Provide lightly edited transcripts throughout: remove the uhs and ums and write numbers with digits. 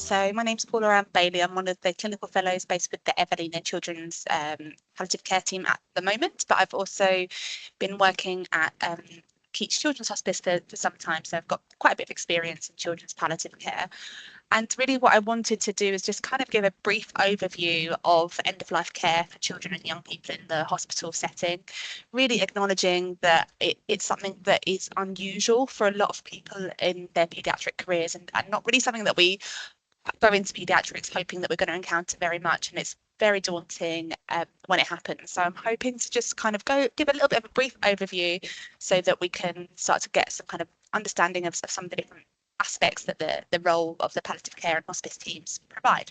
So my name's Paula Bailey. I'm one of the clinical fellows based with the Evelina Children's Palliative Care Team at the moment, but I've also been working at Keats Children's Hospice for some time, so I've got quite a bit of experience in children's palliative care. And really what I wanted to do is just kind of give a brief overview of end-of-life care for children and young people in the hospital setting, really acknowledging that it's something that is unusual for a lot of people in their paediatric careers and not really something that we go into paediatrics hoping that we're going to encounter very much, and it's very daunting when it happens. So I'm hoping to just kind of give a little bit of a brief overview so that we can start to get some kind of understanding of some of the different aspects that the role of the palliative care and hospice teams provide.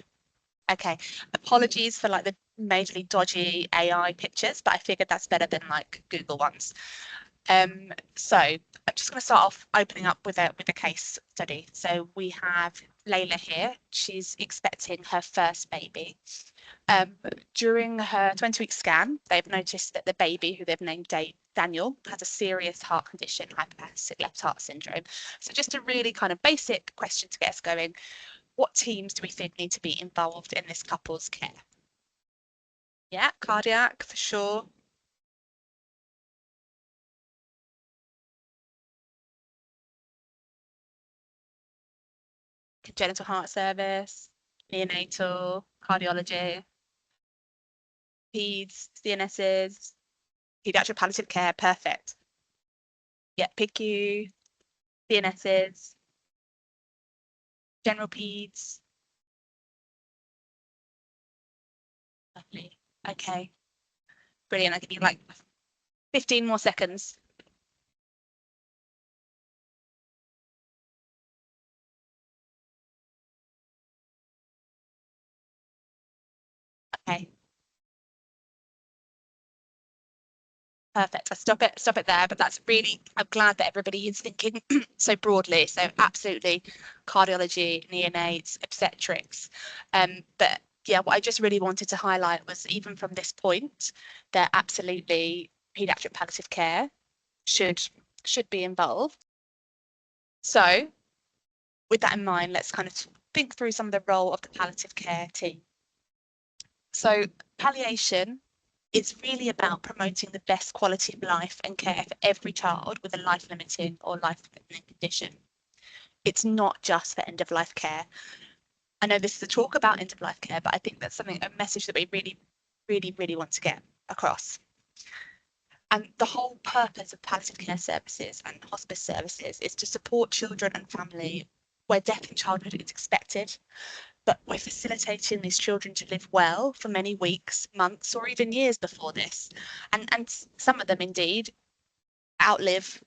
Okay, apologies for like the majorly dodgy AI pictures, but I figured that's better than like Google ones. So I'm just going to start off opening up with a case study. So we have Layla here. She's expecting her first baby. During her 20-week scan, they've noticed that the baby, who they've named Daniel, has a serious heart condition, hyperparathyroid left heart syndrome. So just a really kind of basic question to get us going. What teams do we think need to be involved in this couple's care? Yeah, cardiac for sure. Congenital heart service, neonatal, cardiology, peds, CNSs, pediatric palliative care, perfect. Yeah, PICU, CNSs, general peds. Lovely. Okay, brilliant. I'll give you like 15 more seconds. Okay. Perfect. I stop it there. But that's really, I'm glad that everybody is thinking so broadly. So absolutely cardiology, neonates, obstetrics. But yeah, what I just really wanted to highlight was even from this point, that absolutely paediatric palliative care should be involved. So with that in mind, let's kind of think through some of the role of the palliative care team. So palliation is really about promoting the best quality of life and care for every child with a life-limiting or life-threatening condition. It's not just for end-of-life care. I know this is a talk about end-of-life care, but I think that's a message that we really want to get across. And the whole purpose of palliative care services and hospice services is to support children and family where death in childhood is expected, but we're facilitating these children to live well for many weeks, months, or even years before this. And some of them indeed outlive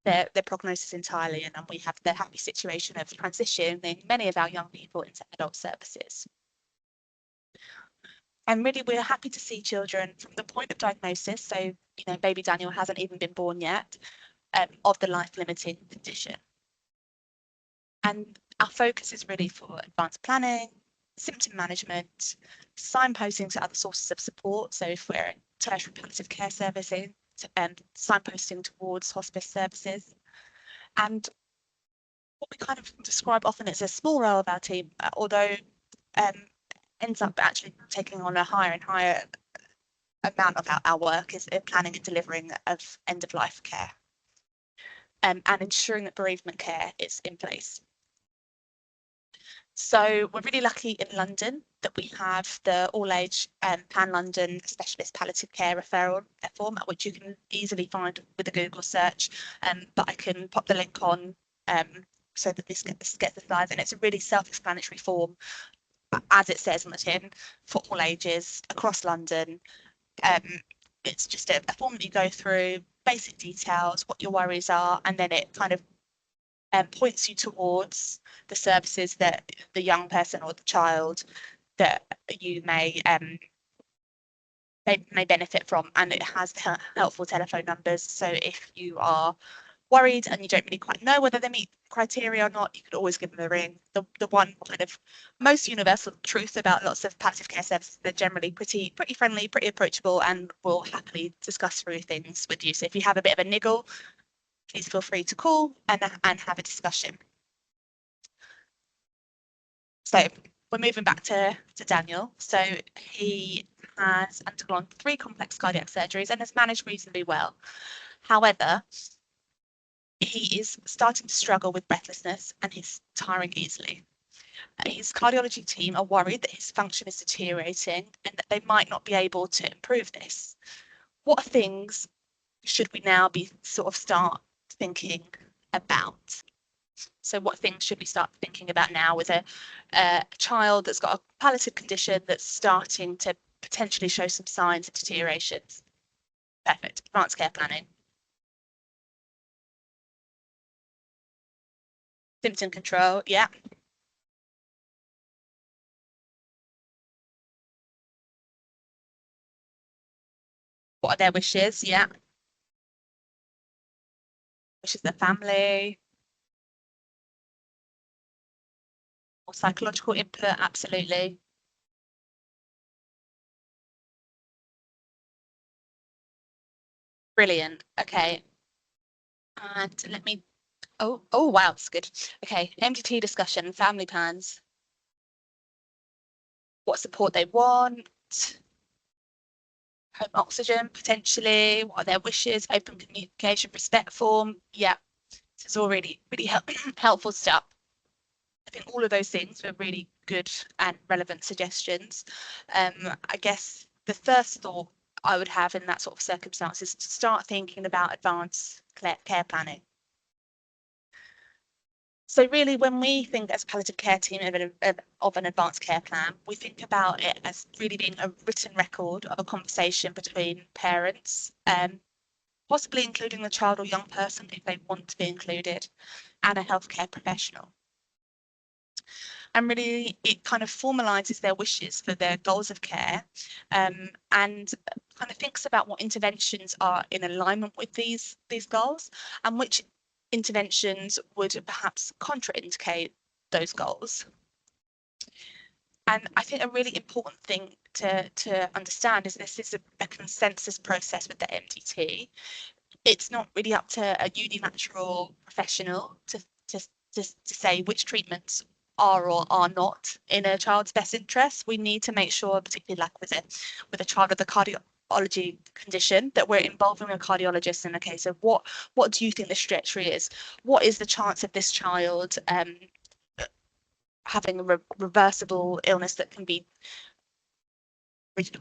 their prognosis entirely, and we have the happy situation of transitioning many of our young people into adult services. And really, we're happy to see children from the point of diagnosis, so you know, baby Daniel hasn't even been born yet, of the life-limiting condition. And our focus is really for advanced planning, symptom management, signposting to other sources of support. So if we're in tertiary palliative care servicing, signposting towards hospice services. And what we kind of describe often as a small role of our team, although ends up actually taking on a higher and higher amount of our work, is planning and delivering of end-of-life care, and ensuring that bereavement care is in place. So we're really lucky in London that we have the all-age Pan London Specialist Palliative Care referral form, which you can easily find with a Google search. But I can pop the link on so that this gets the slides, and it's a really self-explanatory form, as it says on the tin, for all ages across London. It's just a form that you go through, basic details, what your worries are, and then it kind of points you towards the services that the young person or the child that you may benefit from, and it has helpful telephone numbers. So if you are worried and you don't really quite know whether they meet criteria or not, you could always give them a ring. The one kind of most universal truth about lots of palliative care services, they're generally pretty friendly, pretty approachable, and will happily discuss through things with you. So if you have a bit of a niggle, please feel free to call and have a discussion. So we're moving back to Daniel. So he has undergone 3 complex cardiac surgeries and has managed reasonably well. However, he is starting to struggle with breathlessness and he's tiring easily. His cardiology team are worried that his function is deteriorating and that they might not be able to improve this. What things should we now be sort of start thinking about? So what things should we start thinking about now with a child that's got a palliative condition that's starting to potentially show some signs of deterioration? Perfect. Advanced care planning. Symptom control. Yeah. What are their wishes? Yeah. Wishes of the family. Or psychological input. Absolutely. Brilliant. Okay. And let me. Oh, wow. That's good. Okay. MDT discussion, family plans. What support they want. Home oxygen, potentially. What are their wishes? Open communication, respectful. Yeah. This is all really helpful stuff. I think all of those things were really good and relevant suggestions. I guess the first thought I would have in that sort of circumstance is to start thinking about advanced care planning. So really, when we think as a palliative care team of an advanced care plan, we think about it as really being a written record of a conversation between parents, possibly including the child or young person if they want to be included, and a healthcare professional. And really, it kind of formalizes their wishes for their goals of care, and kind of thinks about what interventions are in alignment with these goals and which interventions would perhaps contraindicate those goals. And I think a really important thing to understand is this is a consensus process with the MDT. It's not really up to a unilateral professional to say which treatments are or are not in a child's best interest. We need to make sure, particularly like with a child with a cardiology condition, that we're involving a cardiologist in a case of what do you think the trajectory is? What is the chance of this child having a reversible illness that can be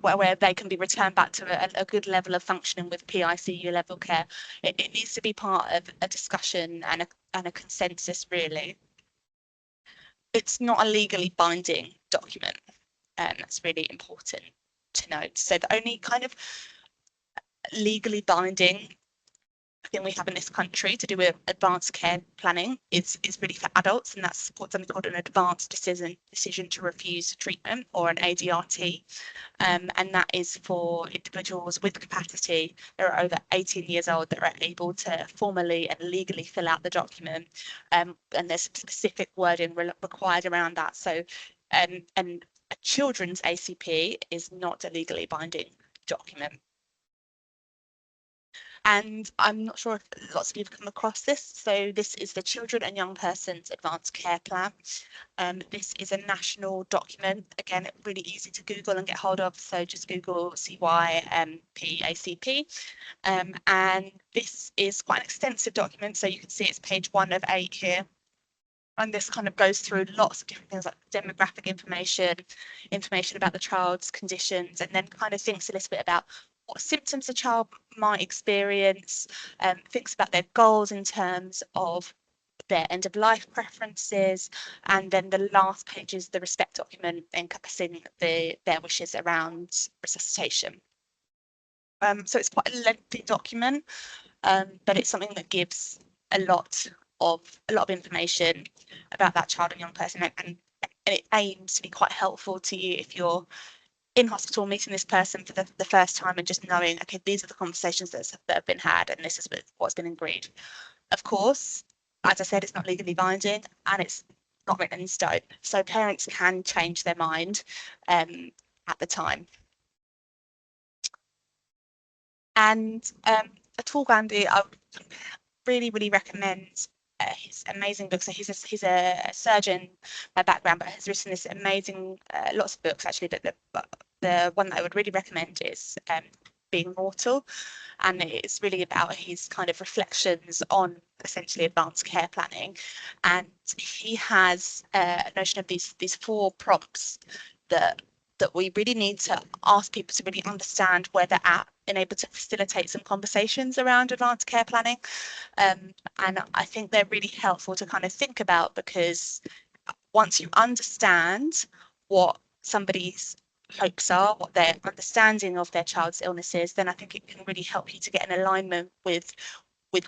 where they can be returned back to a good level of functioning with PICU level care. It needs to be part of a discussion and a consensus, really. It's not a legally binding document. That's really important to note. So the only kind of legally binding thing we have in this country to do with advanced care planning is really for adults, and that's something called an advanced decision to refuse treatment, or an ADRT. And that is for individuals with capacity that are over 18 years old that are able to formally and legally fill out the document. And there's specific wording required around that. So, and a children's ACP is not a legally binding document. And I'm not sure if lots of you have come across this. So this is the Children and Young Persons Advanced Care Plan. This is a national document, again, really easy to Google and get hold of. So just Google CYMPACP. And this is quite an extensive document. So you can see it's page 1 of 8 here. And this kind of goes through lots of different things like demographic information about the child's conditions, and then kind of thinks a little bit about what symptoms the child might experience, thinks about their goals in terms of their end of life preferences, and then the last page is the respect document encompassing their wishes around resuscitation. So it's quite a lengthy document, but it's something that gives a lot of information about that child and young person, and it aims to be quite helpful to you if you're in hospital meeting this person for the first time and just knowing, okay, these are the conversations that have been had and this is what's been agreed. Of course, as I said, it's not legally binding and it's not written in stone, so parents can change their mind at the time. And at all, Gandhi, I would really recommend his amazing book. So he's a surgeon by background, but has written this amazing lots of books actually. But the one that I would really recommend is Being Mortal, and it's really about his kind of reflections on essentially advanced care planning. And he has a notion of these 4 prompts that we really need to ask people to really understand where they're at and able to facilitate some conversations around advanced care planning. And I think they're really helpful to kind of think about, because once you understand what somebody's hopes are, what their understanding of their child's illness is, then I think it can really help you to get an alignment with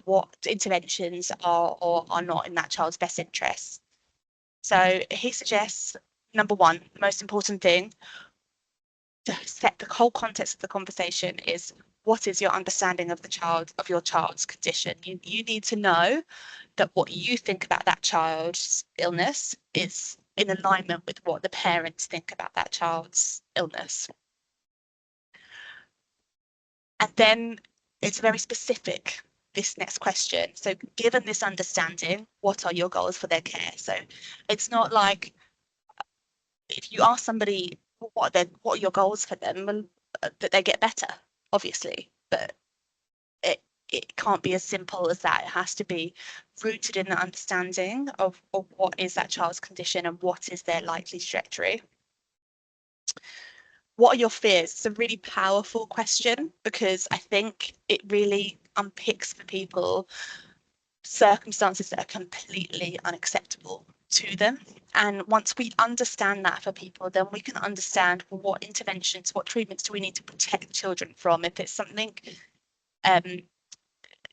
what interventions are or are not in that child's best interests. So he suggests, number 1, the most important thing to set the whole context of the conversation is, what is your understanding of your child's condition? You need to know that what you think about that child's illness is in alignment with what the parents think about that child's illness. And then it's very specific, this next question. So given this understanding, what are your goals for their care? So it's not like, if you ask somebody what are your goals for them, well, that they get better, obviously, but it can't be as simple as that. It has to be rooted in the understanding of what is that child's condition and what is their likely trajectory. What are your fears? It's a really powerful question, because I think it really unpicks for people circumstances that are completely unacceptable to them. And once we understand that for people, then we can understand what interventions, what treatments do we need to protect children from. If it's something,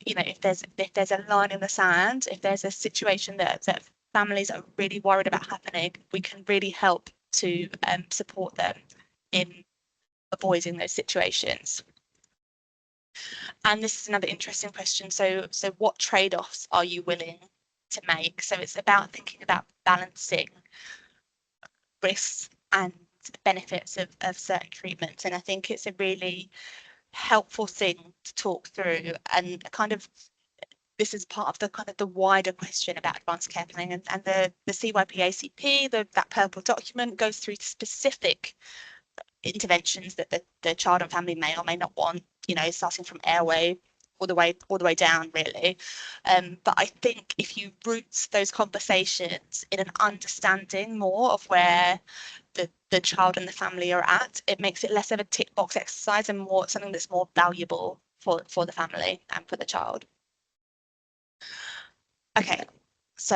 if there's a line in the sand, if there's a situation that families are really worried about happening, we can really help to support them in avoiding those situations. And this is another interesting question. So what trade-offs are you willing to make? So it's about thinking about balancing risks and benefits of certain treatments. And I think it's a really helpful thing to talk through, and kind of this is part of the kind of the wider question about advanced care planning, and the CYP-ACP, that purple document, goes through specific interventions that the child and family may or may not want, starting from airway all the way down, really. But I think if you root those conversations in an understanding more of where the child and the family are at, it makes it less of a tick box exercise and more something that's more valuable for the family and for the child. Okay, so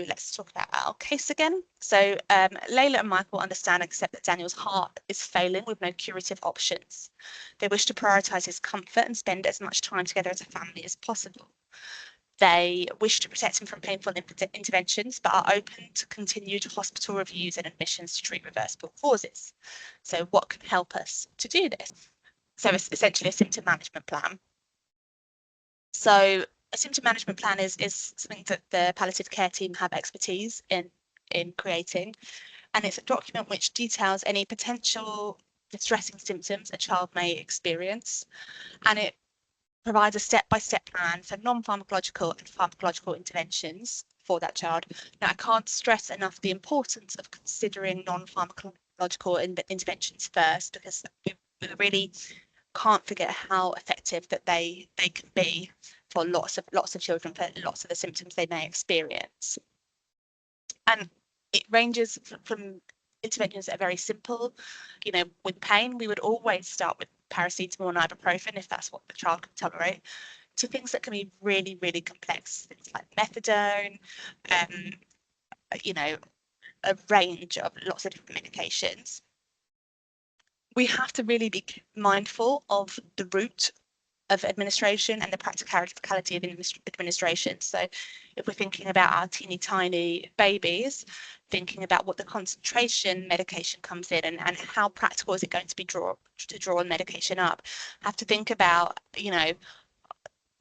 let's talk about our case again. So Layla and Michael understand and accept that Daniel's heart is failing with no curative options. They wish to prioritise his comfort and spend as much time together as a family as possible. They wish to protect him from painful interventions, but are open to continued hospital reviews and admissions to treat reversible causes. So what can help us to do this? So it's essentially a symptom management plan. So a symptom management plan is something that the palliative care team have expertise in creating, and it's a document which details any potential distressing symptoms a child may experience, and it provides a step-by-step plan for non-pharmacological and pharmacological interventions for that child. Now, I can't stress enough the importance of considering non-pharmacological interventions first, because we really can't forget how effective that they can be for lots of children, for lots of the symptoms they may experience. And it ranges from interventions that are very simple. With pain, we would always start with paracetamol and ibuprofen if that's what the child can tolerate, to things that can be really, really complex, things like methadone, a range of lots of different medications. We have to really be mindful of the route of administration and the practicality of administration. So if we're thinking about our teeny tiny babies, thinking about what the concentration medication comes in and how practical is it going to be to draw medication up, have to think about,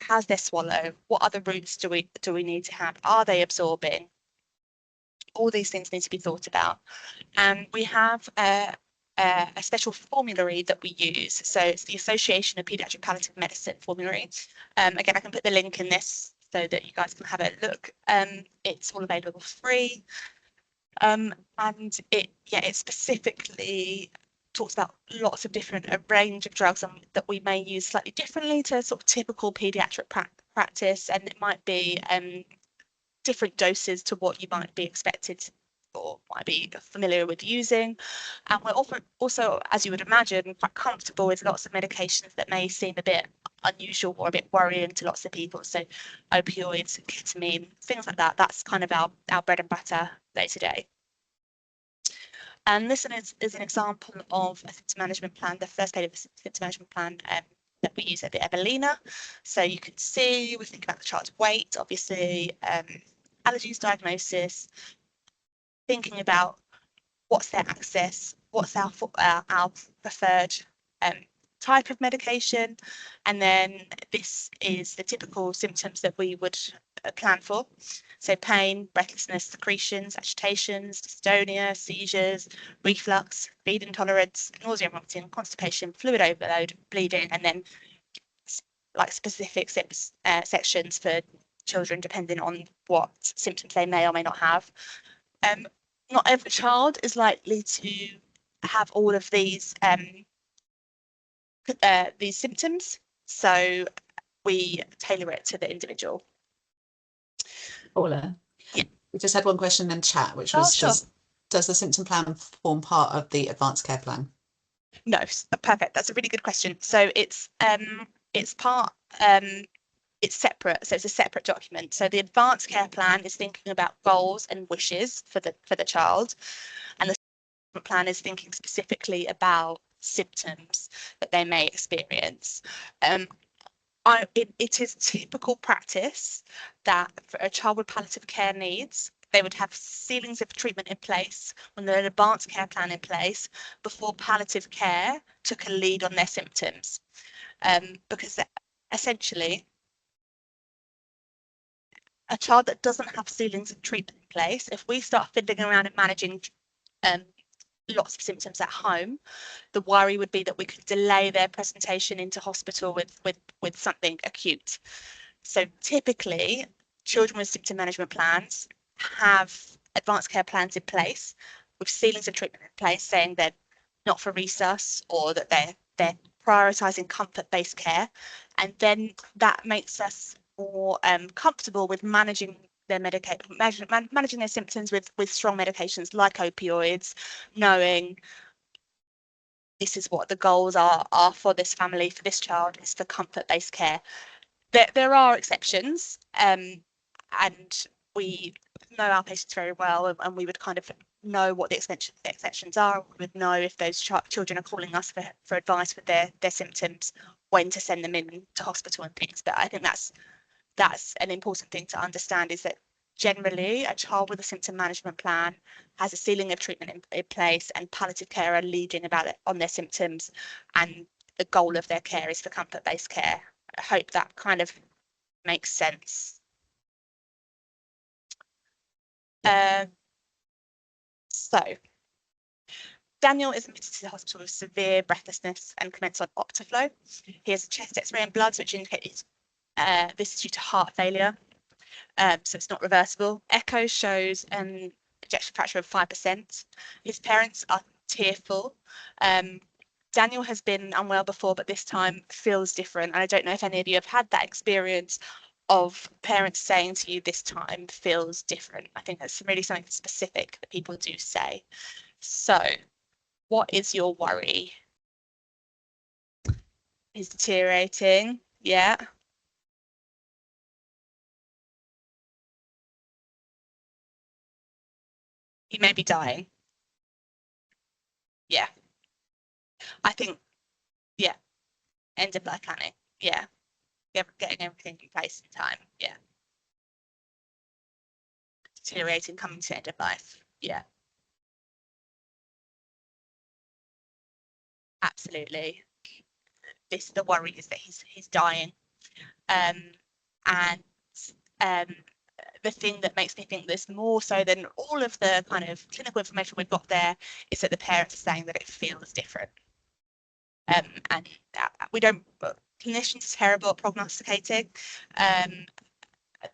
how's their swallow? What other routes do we need to have? Are they absorbing? All these things need to be thought about. And we have a special formulary that we use. So it's the Association of Paediatric Palliative Medicine formulary. Again, I can put the link in this so that you guys can have a look. It's all available for free. And it specifically talks about lots of different a range of drugs that we may use slightly differently to sort of typical paediatric practice, and it might be different doses to what you might be expected or might be familiar with using. And we're also, as you would imagine, quite comfortable with lots of medications that may seem a bit unusual or a bit worrying to lots of people. So opioids, ketamine, things like that. That's kind of our bread and butter day to day. And this is an example of a symptom management plan, the first page of a symptom management plan that we use at the Evelina. So you can see, we think about the child's weight, obviously, allergies diagnosis, thinking about what's their access, what's our preferred type of medication, and then this is the typical symptoms that we would plan for. So pain, breathlessness, secretions, agitations, dystonia, seizures, reflux, feed intolerance, nausea, vomiting, constipation, fluid overload, bleeding, and then like specific sections for children depending on what symptoms they may or may not have. Not every child is likely to have all of these symptoms, so we tailor it to the individual. Paula, yeah. We just had one question in chat, which was, sure. Does the symptom plan form part of the advanced care plan? No, perfect. That's a really good question. So it's part, it's separate. So it's a separate document. So the advanced care plan is thinking about goals and wishes for the child, and the plan is thinking specifically about symptoms that they may experience. It is typical practice that for a child with palliative care needs, they would have ceilings of treatment in place when there's an advanced care plan in place before palliative care took a lead on their symptoms. Because essentially, a child that doesn't have ceilings of treatment in place, if we start fiddling around and managing lots of symptoms at home, the worry would be that we could delay their presentation into hospital with something acute. So typically, children with symptom management plans have advanced care plans in place with ceilings of treatment in place, saying they're not for resus or that they're prioritising comfort-based care, and then that makes us more comfortable with managing their managing their symptoms with strong medications like opioids, knowing this is what the goals are for this family, for this child, is for comfort-based care. There are exceptions, and we know our patients very well, and we would kind of know what the exceptions are. We would know if those children are calling us for advice with their symptoms, when to send them in to hospital and things. But I think that's an important thing to understand, is that generally a child with a symptom management plan has a ceiling of treatment in place, and palliative care are leading about it on their symptoms, and the goal of their care is for comfort-based care. I hope that kind of makes sense. So Daniel is admitted to the hospital with severe breathlessness and commenced on Optiflow. He has a chest X-ray and bloods, which indicates this is due to heart failure. So it's not reversible. Echo shows an ejection fraction of 5%. His parents are tearful. Daniel has been unwell before, but this time feels different. And I don't know if any of you have had that experience of parents saying to you, this time feels different. I think that's really something specific that people do say. So what is your worry? He's deteriorating. Yeah. He may be dying. Yeah. I think, yeah, end of life planning. Yeah. Getting everything in place in time. Yeah. Deteriorating, coming to end of life. Yeah. Absolutely. The worry is that he's dying. And the thing that makes me think this more so than all of the kind of clinical information we've got there is that the parents are saying that it feels different. And we don't, clinicians are terrible at prognosticating.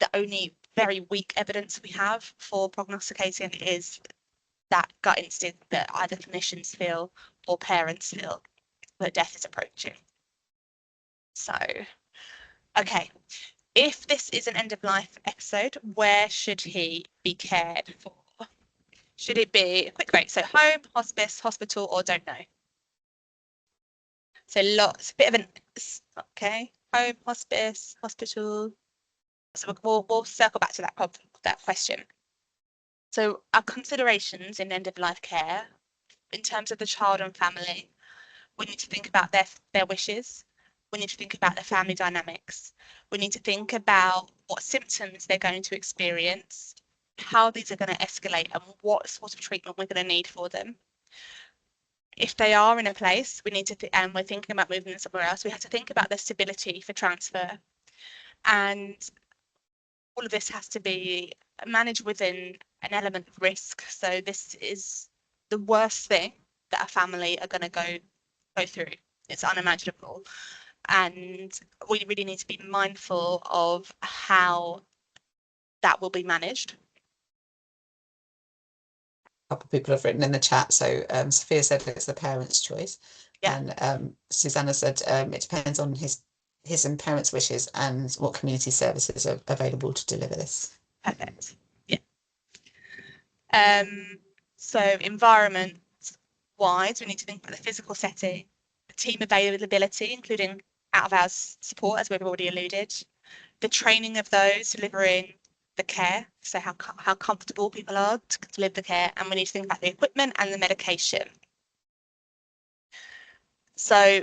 the only very weak evidence we have for prognosticating is that gut instinct that either clinicians feel or parents feel that death is approaching. So, okay, if this is an end of life episode, where should he be cared for? Should it be a quick rate? So home, hospice, hospital, or don't know? So lots, a bit of an, okay, home, hospice, hospital. So we'll circle back to that question. So our considerations in end of life care, in terms of the child and family, we need to think about their wishes. We need to think about their family dynamics. We need to think about what symptoms they're going to experience, how these are going to escalate, and what sort of treatment we're going to need for them. If they are in a place, we need to, and we're thinking about moving them somewhere else, we have to think about their stability for transfer. And all of this has to be managed within an element of risk. So this is the worst thing that a family are going to go through. It's unimaginable. And we really need to be mindful of how that will be managed. A couple of people have written in the chat. So Sophia said it's the parents' choice. Yeah. And Susanna said it depends on his and parents' wishes and what community services are available to deliver this. Perfect. Yeah. So environment wise, we need to think about the physical setting, the team availability, including out of hours support, as we've already alluded, the training of those delivering the care, so how comfortable people are to deliver the care, and we need to think about the equipment and the medication. So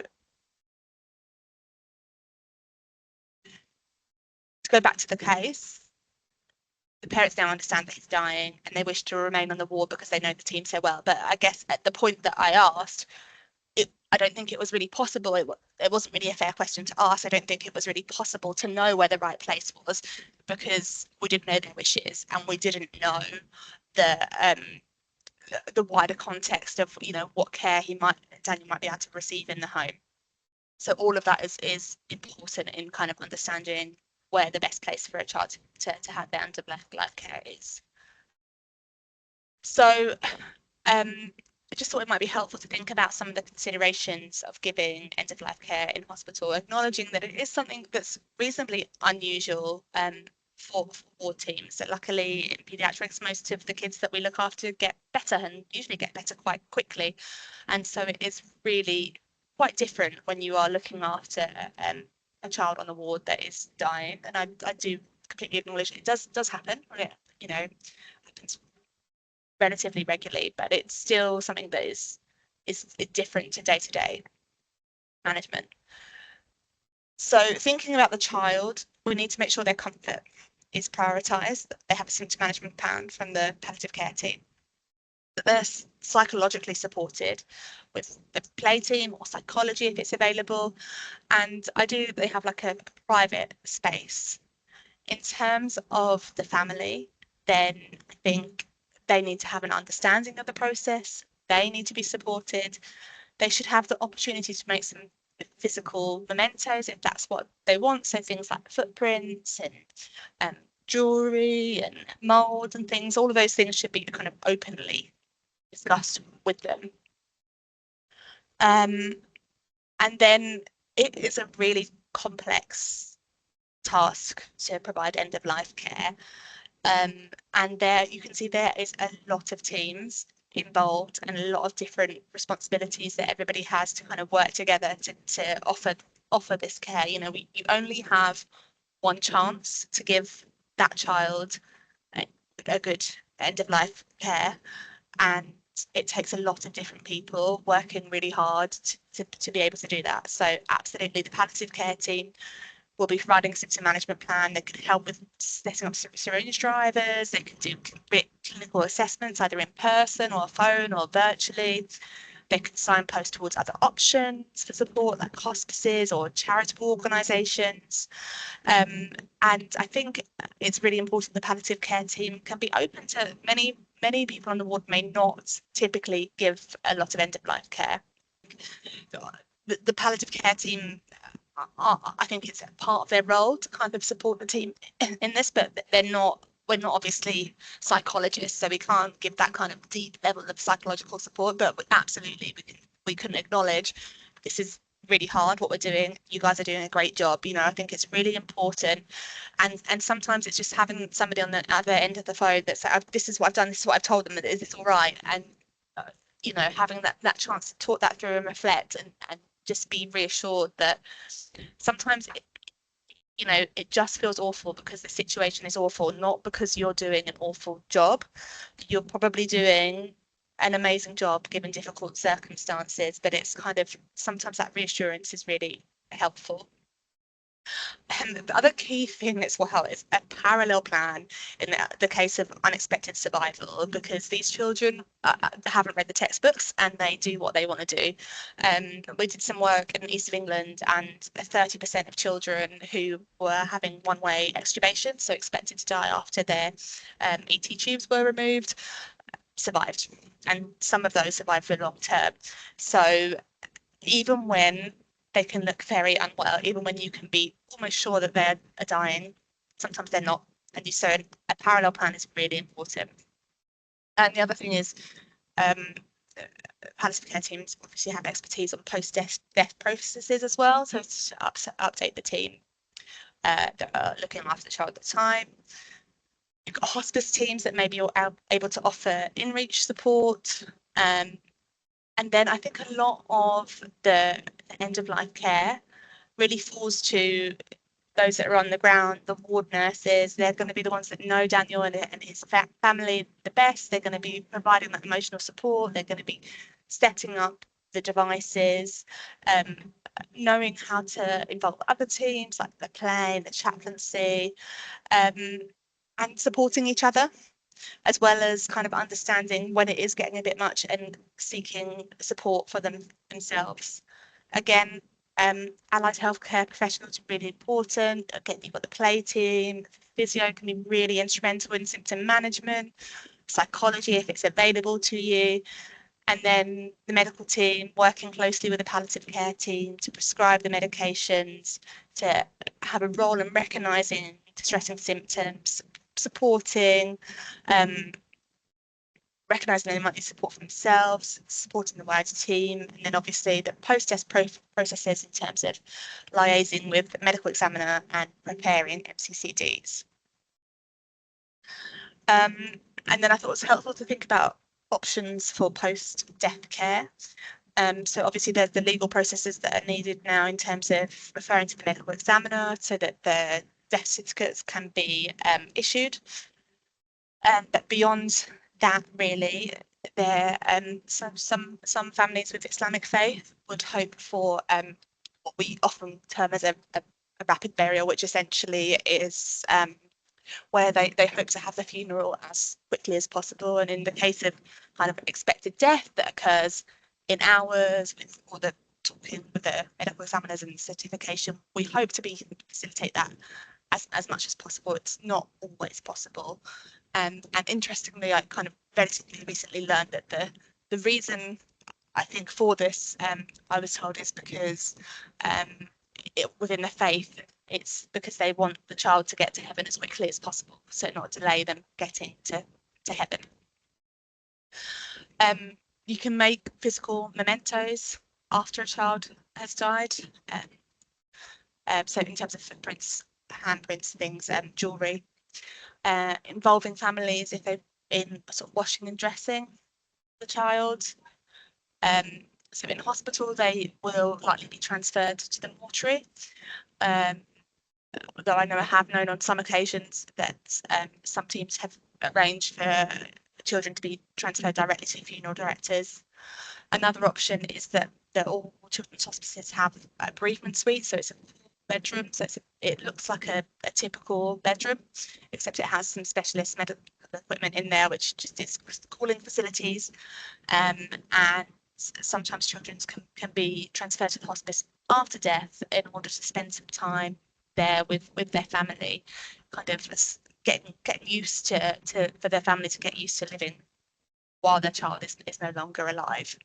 to go back to the case, the parents now understand that he's dying and they wish to remain on the ward because they know the team so well. But I guess at the point that I asked, I don't think it was really possible. It wasn't really a fair question to ask. I don't think it was really possible to know where the right place was because we didn't know their wishes and we didn't know the wider context of what care Daniel might be able to receive in the home. So all of that is important in kind of understanding where the best place for a child to have their end of life care is. So I just thought it might be helpful to think about some of the considerations of giving end of life care in hospital, acknowledging that it is something that's reasonably unusual for ward teams. So luckily in paediatrics, most of the kids that we look after get better and usually get better quite quickly. And so it is really quite different when you are looking after a child on the ward that is dying. And I do completely acknowledge it does happen. Happens relatively regularly, but it's still something that is different to day-to-day management. So thinking about the child, we need to make sure their comfort is prioritised, that they have a symptom management plan from the palliative care team, that they're psychologically supported with the play team or psychology if it's available, and they have like a private space. In terms of the family, then I think they need to have an understanding of the process. They need to be supported. They should have the opportunity to make some physical mementos if that's what they want. So things like footprints and jewelry and molds and things. All of those things should be kind of openly discussed with them. And then it is a really complex task to provide end of life care. And there you can see there is a lot of teams involved and a lot of different responsibilities that everybody has to kind of work together to offer this care. You only have one chance to give that child a good end of life care, and it takes a lot of different people working really hard to be able to do that. So absolutely, the palliative care team will be providing a symptom management plan. They can help with setting up syringe drivers. They can do clinical assessments either in person or phone or virtually. They can signpost towards other options for support like hospices or charitable organisations. And I think it's really important the palliative care team can be open to many people on the ward may not typically give a lot of end of life care. The palliative care team I think it's a part of their role to kind of support the team in this, but we're not obviously psychologists, so we can't give that kind of deep level of psychological support, but we couldn't acknowledge this is really hard what we're doing. You guys are doing a great job. You know, I think it's really important. And sometimes it's just having somebody on the other end of the phone that says, this is what I've done, this is what I've told them, is this all right? And you know, having that chance to talk that through and reflect and just be reassured that sometimes you know, it just feels awful because the situation is awful, not because you're doing an awful job. You're probably doing an amazing job given difficult circumstances, but it's kind of sometimes that reassurance is really helpful. And the other key thing as well is a parallel plan in the case of unexpected survival, because these children haven't read the textbooks and they do what they want to do. We did some work in the east of England, and 30% of children who were having one-way extubation, so expected to die after their ET tubes were removed, survived. And some of those survived for long term. So even when they can look very unwell, even when you can be almost sure that they're dying, sometimes they're not. And so a parallel plan is really important. And the other thing is, palliative care teams obviously have expertise on post-death processes as well. So to update the team that are looking after the child at the time. You've got hospice teams that maybe you're able to offer in-reach support. And then I think a lot of the end-of-life care really falls to those that are on the ground, the ward nurses. They're going to be the ones that know Daniel and his family the best. They're going to be providing that emotional support. They're going to be setting up the devices, knowing how to involve other teams like the play, the chaplaincy, and supporting each other, as well as kind of understanding when it is getting a bit much and seeking support for themselves. Again, allied healthcare professionals are really important. Again, you've got the play team, physio can be really instrumental in symptom management, psychology if it's available to you, and then the medical team working closely with the palliative care team to prescribe the medications, to have a role in recognising distressing symptoms, supporting, recognising they might need support for themselves, supporting the wider team, and then obviously the post-test processes in terms of liaising with the medical examiner and preparing MCCDs. And then I thought it was helpful to think about options for post-death care. So obviously there's the legal processes that are needed now in terms of referring to the medical examiner so that the death certificates can be issued. But beyond that, really, there some families with Islamic faith would hope for what we often term as a rapid burial, which essentially is where they hope to have the funeral as quickly as possible. And in the case of kind of expected death that occurs in hours with all the talking with the medical examiners and certification, we hope to facilitate that as much as possible. It's not always possible. And interestingly, I kind of relatively recently learned that the reason I think for this, I was told, is because within the faith, it's because they want the child to get to heaven as quickly as possible, so not delay them getting to heaven. You can make physical mementos after a child has died. So in terms of footprints, handprints, things, jewellery, involving families if they're in sort of washing and dressing the child. So in hospital, they will likely be transferred to the mortuary. Although I have known on some occasions that some teams have arranged for children to be transferred directly to funeral directors. Another option is that all children's hospices have a bereavement suite, so it's a bedroom, so it looks like a typical bedroom, except it has some specialist medical equipment in there, which just is cooling facilities, and sometimes children can be transferred to the hospice after death in order to spend some time there with their family, kind of getting used to for their family to get used to living while their child is no longer alive.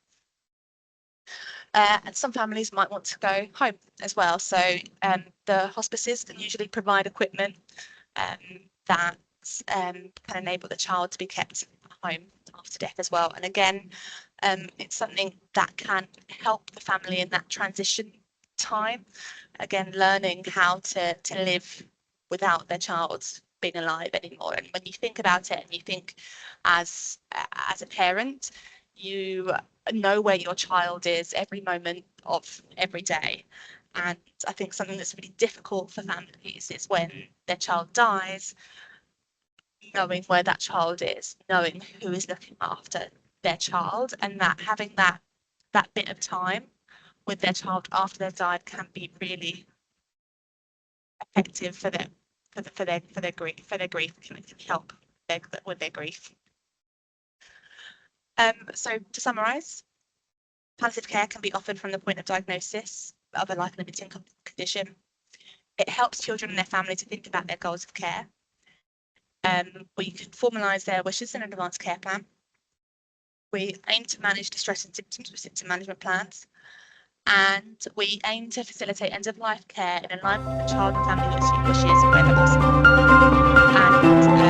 And some families might want to go home as well. So the hospices can usually provide equipment that can enable the child to be kept at home after death as well. And again, it's something that can help the family in that transition time. Again, learning how to live without their child being alive anymore. And when you think about it, and you think as a parent, you know where your child is every moment of every day. And I think something that's really difficult for families is when their child dies, knowing where that child is, knowing who is looking after their child, and that having that bit of time with their child after they've died can be really effective for their grief, can help with their grief. So to summarise, palliative care can be offered from the point of diagnosis of a life-limiting condition. It helps children and their family to think about their goals of care. We can formalise their wishes in an advanced care plan. We aim to manage distress and symptoms with symptom management plans. And we aim to facilitate end-of-life care in alignment with the child and family wishes wherever possible. And